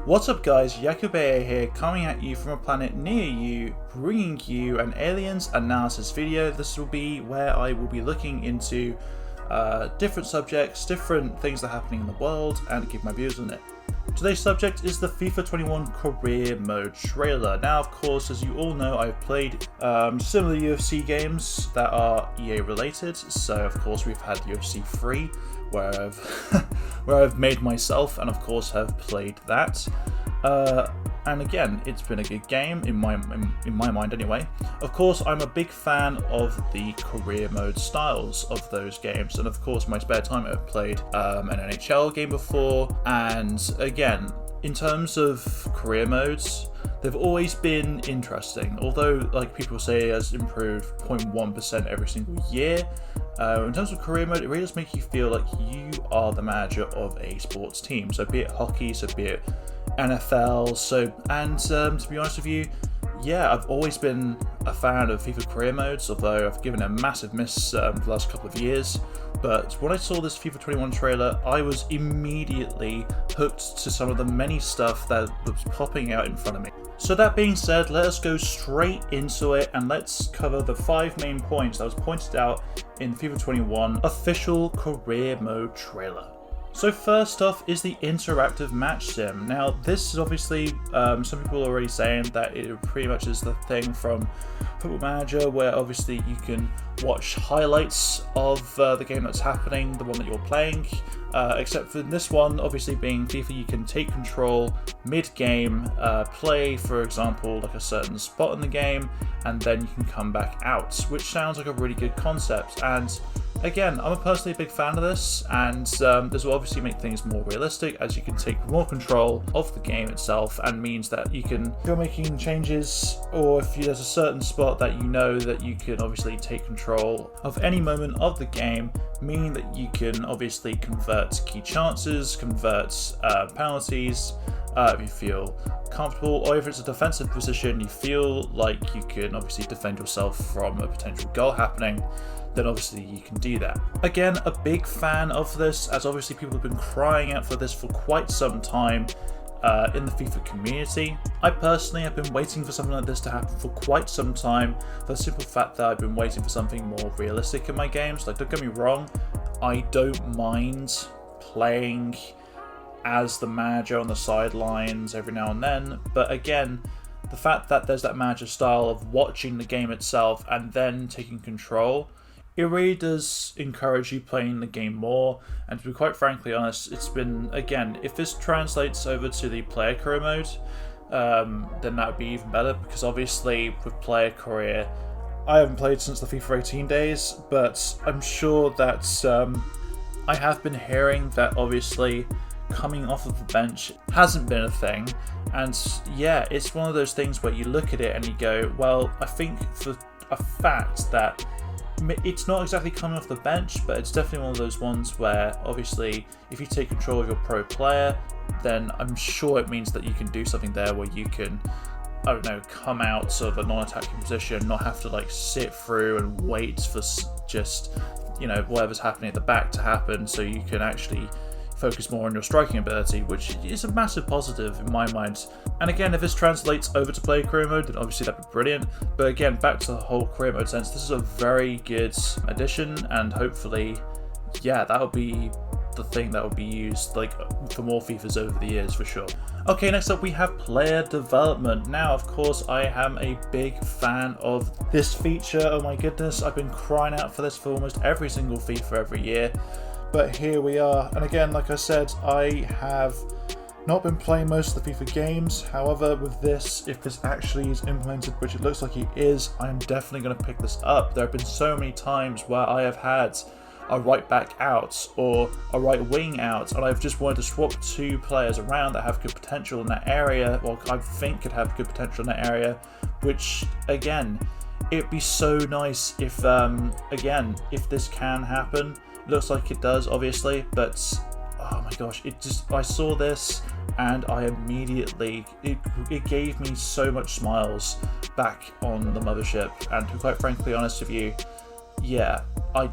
What's up guys, Yakubea here, coming at you from a planet near you, bringing you an aliens analysis video. This will be where I will be looking into different subjects, different things that are happening in the world, and give my views on it. Today's subject is the FIFA 21 career mode trailer. Now, of course, as you all know, I've played similar UFC games that are EA related. So, of course, we've had UFC 3, where I've made myself, and of course have played that. And again, it's been a good game in my mind anyway. Of course, I'm a big fan of the career mode styles of those games, and of course, in my spare time, I've played an NHL game before. And again, in terms of career modes, they've always been interesting. Although, like people say, it has improved 0.1% every single year. In terms of career mode, it really does make you feel like you are the manager of a sports team. So be it hockey, so be it NFL, to be honest with you, yeah, I've always been a fan of FIFA career modes, although I've given it a massive miss for the last couple of years. But when I saw this FIFA 21 trailer, I was immediately hooked to some of the many stuff that was popping out in front of me. So that being said, let us go straight into it and let's cover the 5 main points that was pointed out in the FIFA 21 official career mode trailer. So first off is the interactive match sim. Now this is obviously, some people are already saying that it pretty much is the thing from Football Manager, where obviously you can watch highlights of the game that's happening, the one that you're playing. Except for this one, obviously being FIFA, you can take control mid-game, play, for example, like a certain spot in the game, and then you can come back out, which sounds like a really good concept. And again, I'm personally a big fan of this, and this will obviously make things more realistic as you can take more control of the game itself, and means that you can, if you're making changes, or if there's a certain spot that you know that you can obviously take control of any moment of the game, meaning that you can obviously convert key chances, convert penalties, if you feel comfortable, or if it's a defensive position, you feel like you can obviously defend yourself from a potential goal happening, then obviously you can do that. Again, a big fan of this, as obviously people have been crying out for this for quite some time in the FIFA community. I personally have been waiting for something like this to happen for quite some time, for the simple fact that I've been waiting for something more realistic in my games. Like, don't get me wrong, I don't mind playing as the manager on the sidelines every now and then, but again, the fact that there's that manager style of watching the game itself and then taking control, it really does encourage you playing the game more. And to be quite frankly honest, it's been, again, if this translates over to the player career mode, then that would be even better, because obviously with player career, I haven't played since the FIFA 18 days, but I'm sure that I have been hearing that obviously coming off of the bench hasn't been a thing. And yeah, it's one of those things where you look at it and you go, well, I think for a fact that it's not exactly coming off the bench, but it's definitely one of those ones where obviously if you take control of your pro player, then I'm sure it means that you can do something there where you can, I don't know, come out of a non-attacking position, not have to like sit through and wait for just, you know, whatever's happening at the back to happen, so you can actually focus more on your striking ability, which is a massive positive in my mind. And again, if this translates over to player career mode, then obviously that'd be brilliant. But again, back to the whole career mode sense, this is a very good addition, and hopefully, yeah, that'll be the thing that will be used like for more FIFAs over the years for sure. Okay, next up we have player development. Now, of course, I am a big fan of this feature. Oh my goodness, I've been crying out for this for almost every single FIFA every year. But here we are, and again, like I said, I have not been playing most of the FIFA games. However, with this, if this actually is implemented, which it looks like it is, I am definitely going to pick this up. There have been so many times where I have had a right back out or a right wing out, and I've just wanted to swap 2 players around that have good potential in that area, or I think could have good potential in that area, which again, it'd be so nice if, again, if this can happen. Looks like it does, obviously, but oh my gosh, I saw this and I immediately, it gave me so much smiles back on the mothership. And to be quite frankly honest with you, yeah, I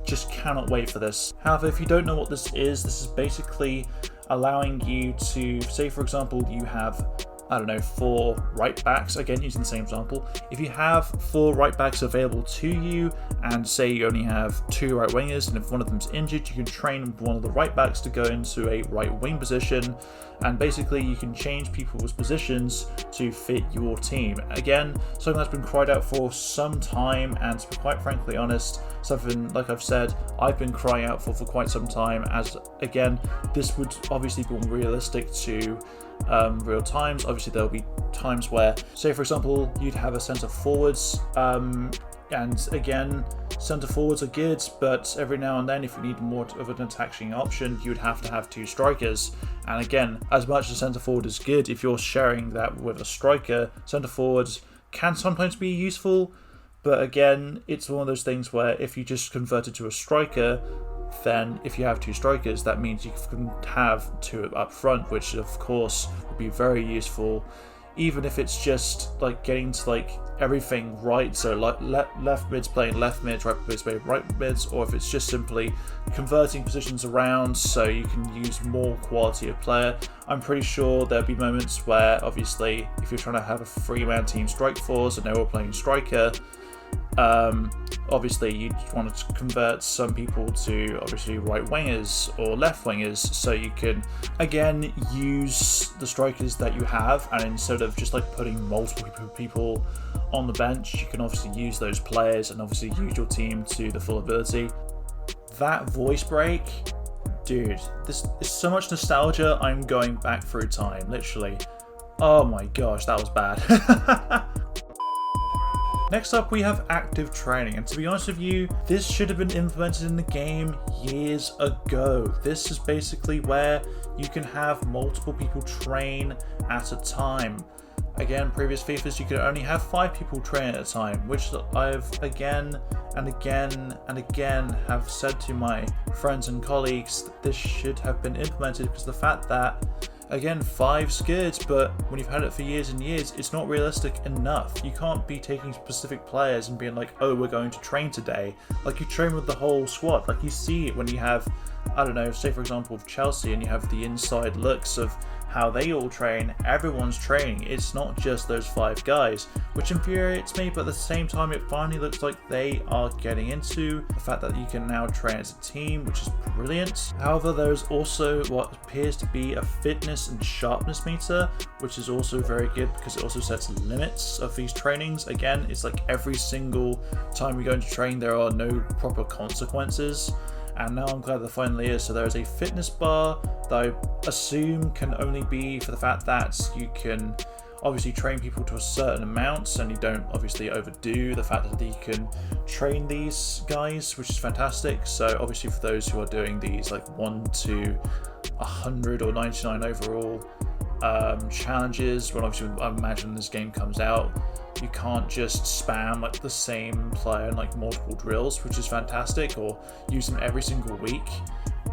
just cannot wait for this. However, if you don't know what this is basically allowing you to, say for example, you have, I don't know, 4 right backs, again using the same example. If you have 4 right backs available to you, and say you only have 2 right wingers, and if one of them's injured, you can train one of the right backs to go into a right wing position, and basically you can change people's positions to fit your team. Again, something that's been cried out for some time, and to be quite frankly honest, something, like I've said, I've been crying out for quite some time, as again, this would obviously be realistic to real times. Obviously there'll be times where, say for example, you'd have a centre forwards, and again, centre forwards are good, but every now and then if you need more of an attacking option, you'd have to have 2 strikers. And again, as much as centre forward is good, if you're sharing that with a striker, centre forwards can sometimes be useful, but again, it's one of those things where if you just convert it to a striker, then if you have 2 strikers, that means you can have 2 up front, which of course would be very useful, even if it's just like getting to like everything right, so like left mids playing left mids, right mids playing right mids, or if it's just simply converting positions around so you can use more quality of player. I'm pretty sure there'll be moments where, obviously, if you're trying to have a 3-man team strike force and they're all playing striker, obviously you want to convert some people to obviously right wingers or left wingers, so you can again use the strikers that you have, and instead of just like putting multiple people on the bench, you can obviously use those players and obviously use your team to the full ability. That voice break, dude, this is so much nostalgia. I'm going back through time, literally. Oh my gosh, that was bad. Next up, we have active training, and to be honest with you, this should have been implemented in the game years ago. This is basically where you can have multiple people train at a time. Again, previous FIFAs, you could only have 5 people train at a time, which I've again and again and again have said to my friends and colleagues that this should have been implemented, because the fact that, again, 5's good, but when you've had it for years and years, it's not realistic enough. You can't be taking specific players and being like, oh, we're going to train today. Like, you train with the whole squad. Like, you see it when you have, I don't know, say for example with Chelsea, and you have the inside looks of how they all train. Everyone's training. It's not just those 5 guys, which infuriates me, but at the same time, it finally looks like they are getting into the fact that you can now train as a team, which is brilliant. However, there's also what appears to be a fitness and sharpness meter, which is also very good because it also sets limits of these trainings. Again, it's like every single time we go into train, there are no proper consequences. And now I'm glad there finally is. So there is a fitness bar that I assume can only be for the fact that you can obviously train people to a certain amount, and you don't obviously overdo the fact that you can train these guys, which is fantastic. So obviously for those who are doing these like 1 to 100 or 99 overall challenges, when obviously I imagine this game comes out, you can't just spam like the same player in like multiple drills, which is fantastic, or use them every single week.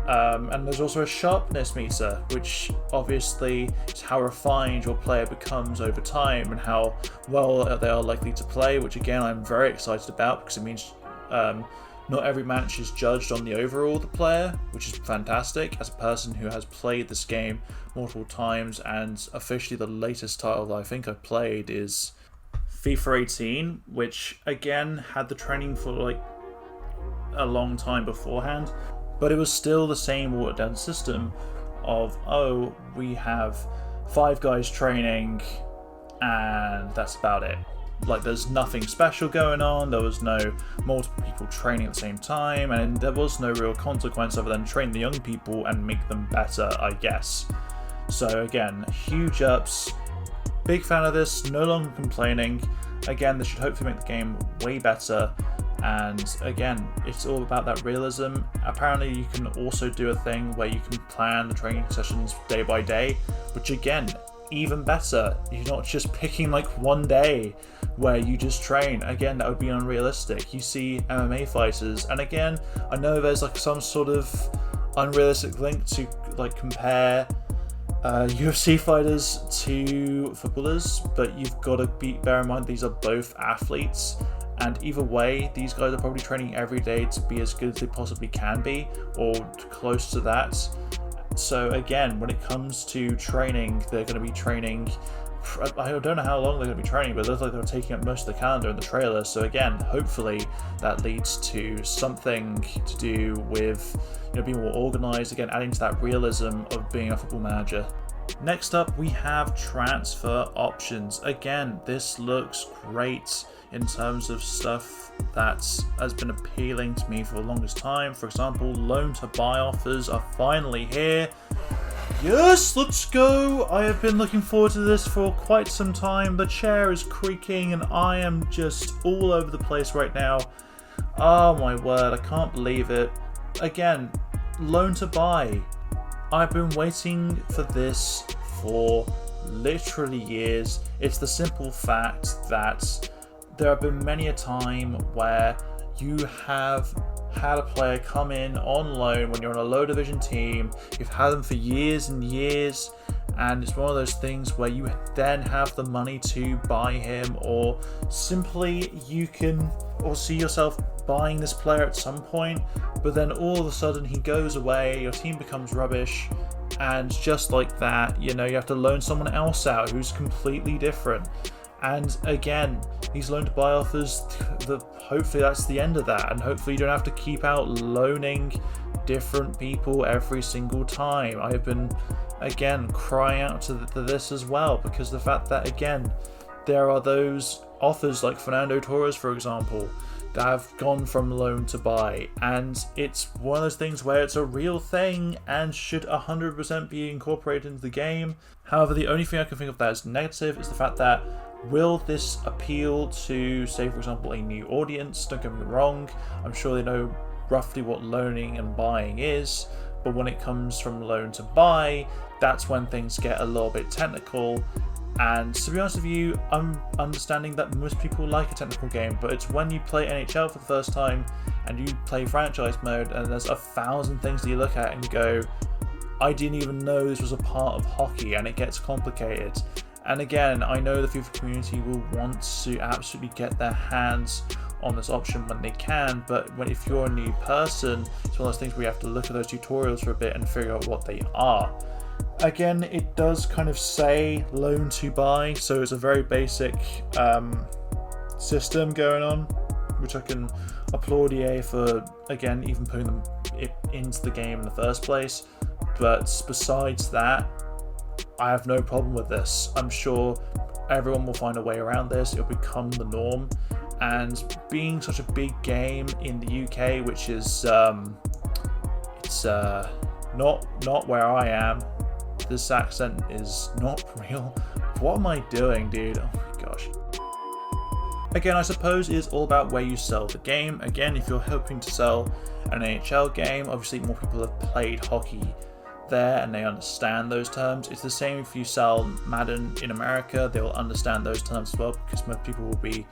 And there's also a sharpness meter, which obviously is how refined your player becomes over time and how well they are likely to play, which again I'm very excited about, because it means not every match is judged on the overall of the player, which is fantastic. As a person who has played this game multiple times, and officially the latest title that I think I've played is FIFA 18, which again had the training for like a long time beforehand, but it was still the same watered down system of, oh, we have 5 guys training and that's about it. Like, there's nothing special going on, there was no multiple people training at the same time, and there was no real consequence other than train the young people and make them better, I guess. So again, huge ups. Big fan of this, no longer complaining. Again, this should hopefully make the game way better. And again, it's all about that realism. Apparently you can also do a thing where you can plan the training sessions day by day, which again, even better. You're not just picking like one day where you just train. Again, that would be unrealistic. You see MMA fighters, and again, I know there's like some sort of unrealistic link to like compare UFC fighters to footballers, but you've got to bear in mind these are both athletes, And either way, these guys are probably training every day to be as good as they possibly can be, or close to that. So again, when it comes to training, they're going to be training, I don't know how long they're going to be training, but it looks like they're taking up most of the calendar in the trailer. So again, hopefully that leads to something to do with, you know, being more organized, again adding to that realism of being a football manager. Next up, we have transfer options. Again, this looks great in terms of stuff that has been appealing to me for the longest time. For example, loan to buy offers are finally here. Yes, let's go! I have been looking forward to this for quite some time. The chair is creaking and I am just all over the place right now. Oh my word, I can't believe it. Again, loan to buy. I've been waiting for this for literally years. It's the simple fact that there have been many a time where you have had a player come in on loan when you're on a low division team, you've had them for years and years, and it's one of those things where you then have the money to buy him, or simply you can or see yourself buying this player at some point, but then all of a sudden he goes away, your team becomes rubbish, and just like that, you know, you have to loan someone else out who's completely different. And again, these loan to buy offers, hopefully that's the end of that, and hopefully you don't have to keep out loaning different people every single time. I've been, again, crying out to this as well, because the fact that, again, there are those offers like Fernando Torres, for example, that have gone from loan to buy, and it's one of those things where it's a real thing and should 100% be incorporated into the game. However, the only thing I can think of that is negative is the fact that, will this appeal to, say for example, a new audience? Don't get me wrong, I'm sure they know roughly what loaning and buying is, but when it comes from loan to buy, that's when things get a little bit technical. And to be honest with you, I'm understanding that most people like a technical game, but it's when you play NHL for the first time and you play franchise mode and there's 1,000 things that you look at and go, I didn't even know this was a part of hockey, and it gets complicated. And again, I know the FIFA community will want to absolutely get their hands on this option when they can, but if you're a new person, it's one of those things where you have to look at those tutorials for a bit and figure out what they are. Again, it does kind of say loan to buy, so it's a very basic system going on, which I can applaud EA for, again, even putting them into the game in the first place. But besides that, I have no problem with this. I'm sure everyone will find a way around this. It'll become the norm. And being such a big game in the UK, which is it's not where I am. This accent is not real. What am I doing, dude? Oh my gosh. Again, I suppose it is all about where you sell the game. Again, if you're hoping to sell an NHL game, obviously more people have played hockey there and they understand those terms. It's the same if you sell Madden in America, they will understand those terms as well, because most people will be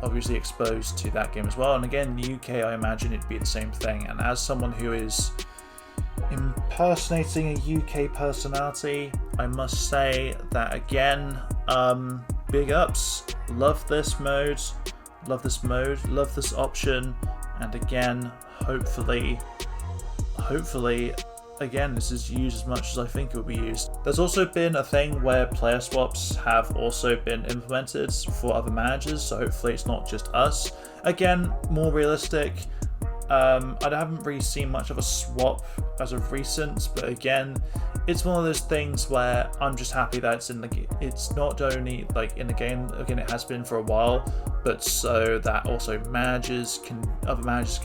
obviously exposed to that game as well. And again, in the UK, I imagine it'd be the same thing. And as someone who is impersonating a UK personality, I must say that again, big ups. Love this mode, love this option, and again, hopefully again, this is used as much as I think it will be used. There's also been a thing where player swaps have also been implemented for other managers, so hopefully it's not just us. Again, more realistic. I haven't really seen much of a swap as of recent, but again, it's one of those things where I'm just happy that it's in the. It's not only like in the game. Again, it has been for a while, but so that also other managers can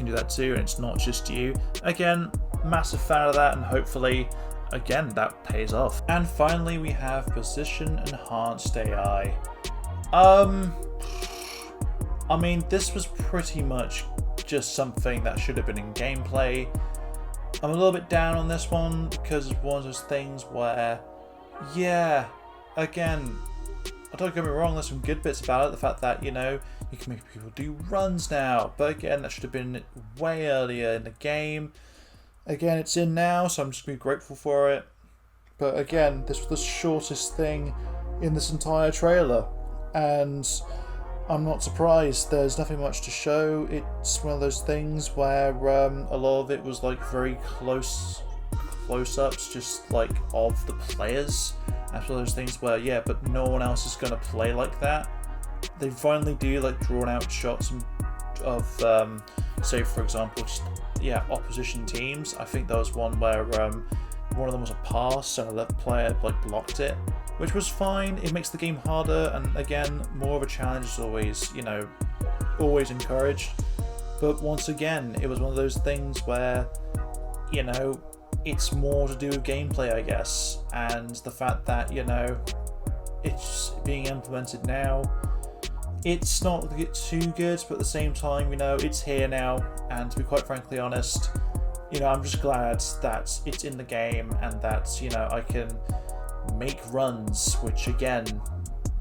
do that too, and it's not just you. Again, massive fan of that, and hopefully, again, that pays off. And finally, we have position enhanced AI. I mean, this was pretty much just something that should have been in gameplay. I'm a little bit down on this one because it's one of those things where, yeah, again, don't get me wrong, there's some good bits about it. The fact that, you know, you can make people do runs now, but again, that should have been way earlier in the game. Again, it's in now, so I'm just going to be grateful for it. But again, this was the shortest thing in this entire trailer. And I'm not surprised. There's nothing much to show. It's one of those things where a lot of it was like very close-ups, just like of the players. That's one of those things where, yeah, but no one else is going to play like that. They finally do like drawn out shots of, say for example, just, yeah, opposition teams. I think there was one where one of them was a pass and a left player like blocked it, which was fine. It makes the game harder, and again, more of a challenge is always, you know, always encouraged. But once again, it was one of those things where, you know, it's more to do with gameplay, I guess, and the fact that, you know, it's being implemented now. It's not too good, but at the same time, you know, it's here now, and to be quite frankly honest, you know, I'm just glad that it's in the game and that, you know, I can make runs, which again,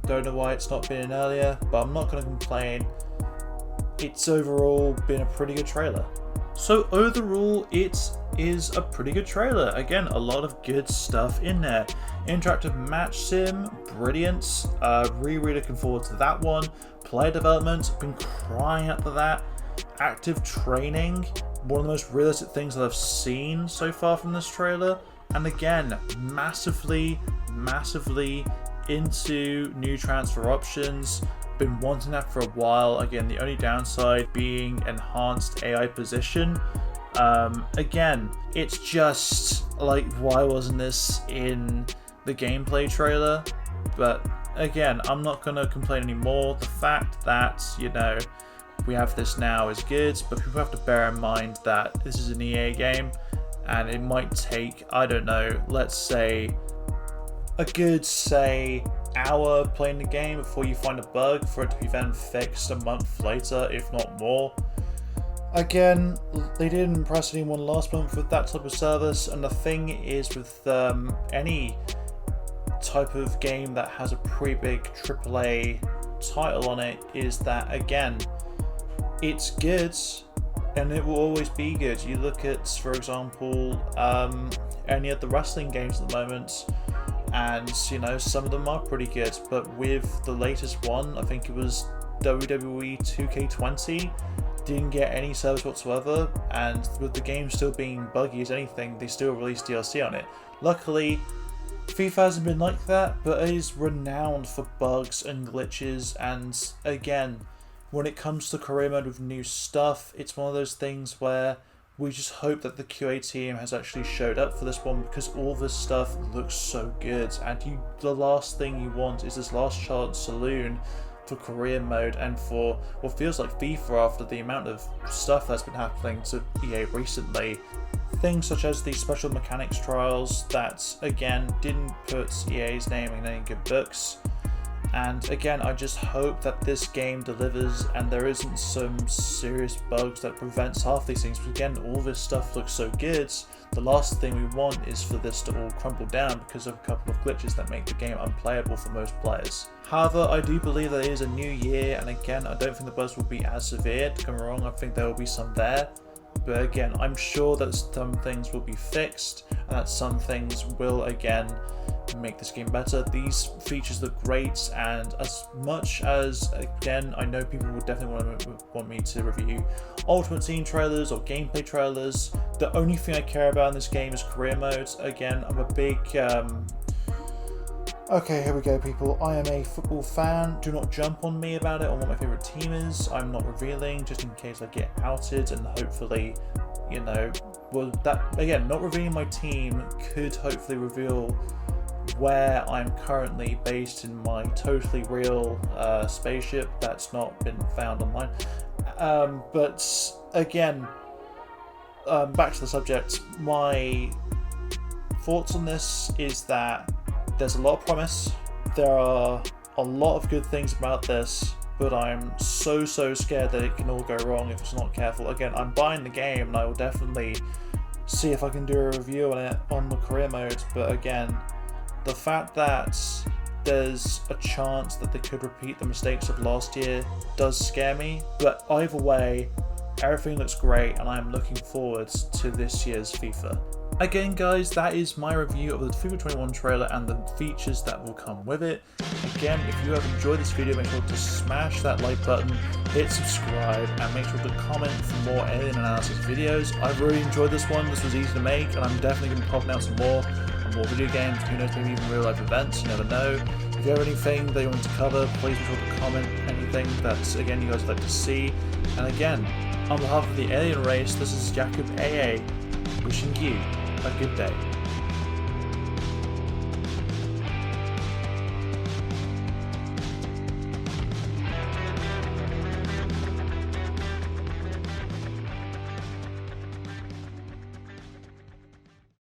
don't know why it's not been in earlier, but I'm not going to complain. It's overall been a pretty good trailer. So overall, it is a pretty good trailer. Again, a lot of good stuff in there. Interactive match sim, brilliant. Really looking forward to that one. Player development, been crying out for that. Active training, one of the most realistic things that I've seen so far from this trailer. And again, massively into new transfer options. Been wanting that for a while. Again, the only downside being enhanced AI position. Again, it's just like, why wasn't this in the gameplay trailer? But again, I'm not gonna complain anymore. The fact that, you know, we have this now is good, but people have to bear in mind that this is an EA game and it might take, I don't know, let's say a good, say, hour playing the game before you find a bug for it to be then fixed a month later, if not more. Again, they didn't impress anyone last month with that type of service, and the thing is with any type of game that has a pretty big AAA title on it is that, again, it's good and it will always be good. You look at, for example, any of the wrestling games at the moment, and you know, some of them are pretty good, but with the latest one, I think it was WWE 2K20, didn't get any service whatsoever, and with the game still being buggy as anything, they still released DLC on it. Luckily, FIFA hasn't been like that, but it is renowned for bugs and glitches, and again, when it comes to career mode with new stuff, it's one of those things where we just hope that the QA team has actually showed up for this one, because all this stuff looks so good, and the last thing you want is this last chance saloon for career mode and for what feels like FIFA after the amount of stuff that's been happening to EA recently. Things such as the special mechanics trials that, again, didn't put EA's name in any good books. And again, I just hope that this game delivers and there isn't some serious bugs that prevents half these things. Because again, all this stuff looks so good. The last thing we want is for this to all crumble down because of a couple of glitches that make the game unplayable for most players. However, I do believe that it is a new year, and again, I don't think the bugs will be as severe. Don't get me wrong, I think there will be some there. But again, I'm sure that some things will be fixed and that some things will again make this game better. These features look great, and as much as, again, I know people will definitely want me to review Ultimate Team trailers or gameplay trailers, the only thing I care about in this game is career modes. Again, I'm a big okay, here we go, people. I am a football fan. Do not jump on me about it on what my favourite team is. I'm not revealing, just in case I get outed, and hopefully, you know, well, that, again, not revealing my team could hopefully reveal where I'm currently based in my totally real spaceship that's not been found online. But again, back to the subject, my thoughts on this is that there's a lot of promise, there are a lot of good things about this, but I'm so scared that it can all go wrong if it's not careful. Again, I'm buying the game and I will definitely see if I can do a review on it on the career mode, but again, the fact that there's a chance that they could repeat the mistakes of last year does scare me, but either way, everything looks great and I'm looking forward to this year's FIFA. Again guys, that is my review of the FIFA 21 trailer and the features that will come with it. Again, if you have enjoyed this video, make sure to smash that like button, hit subscribe, and make sure to comment for more alien analysis videos. I've really enjoyed this one. This was easy to make, and I'm definitely going to be popping out some more video games, who knows, maybe even real life events, you never know. If you have anything that you want to cover, please make sure to comment anything that, again, you guys would like to see. And again, on behalf of the alien race, this is Jakub AA, wishing you a good day.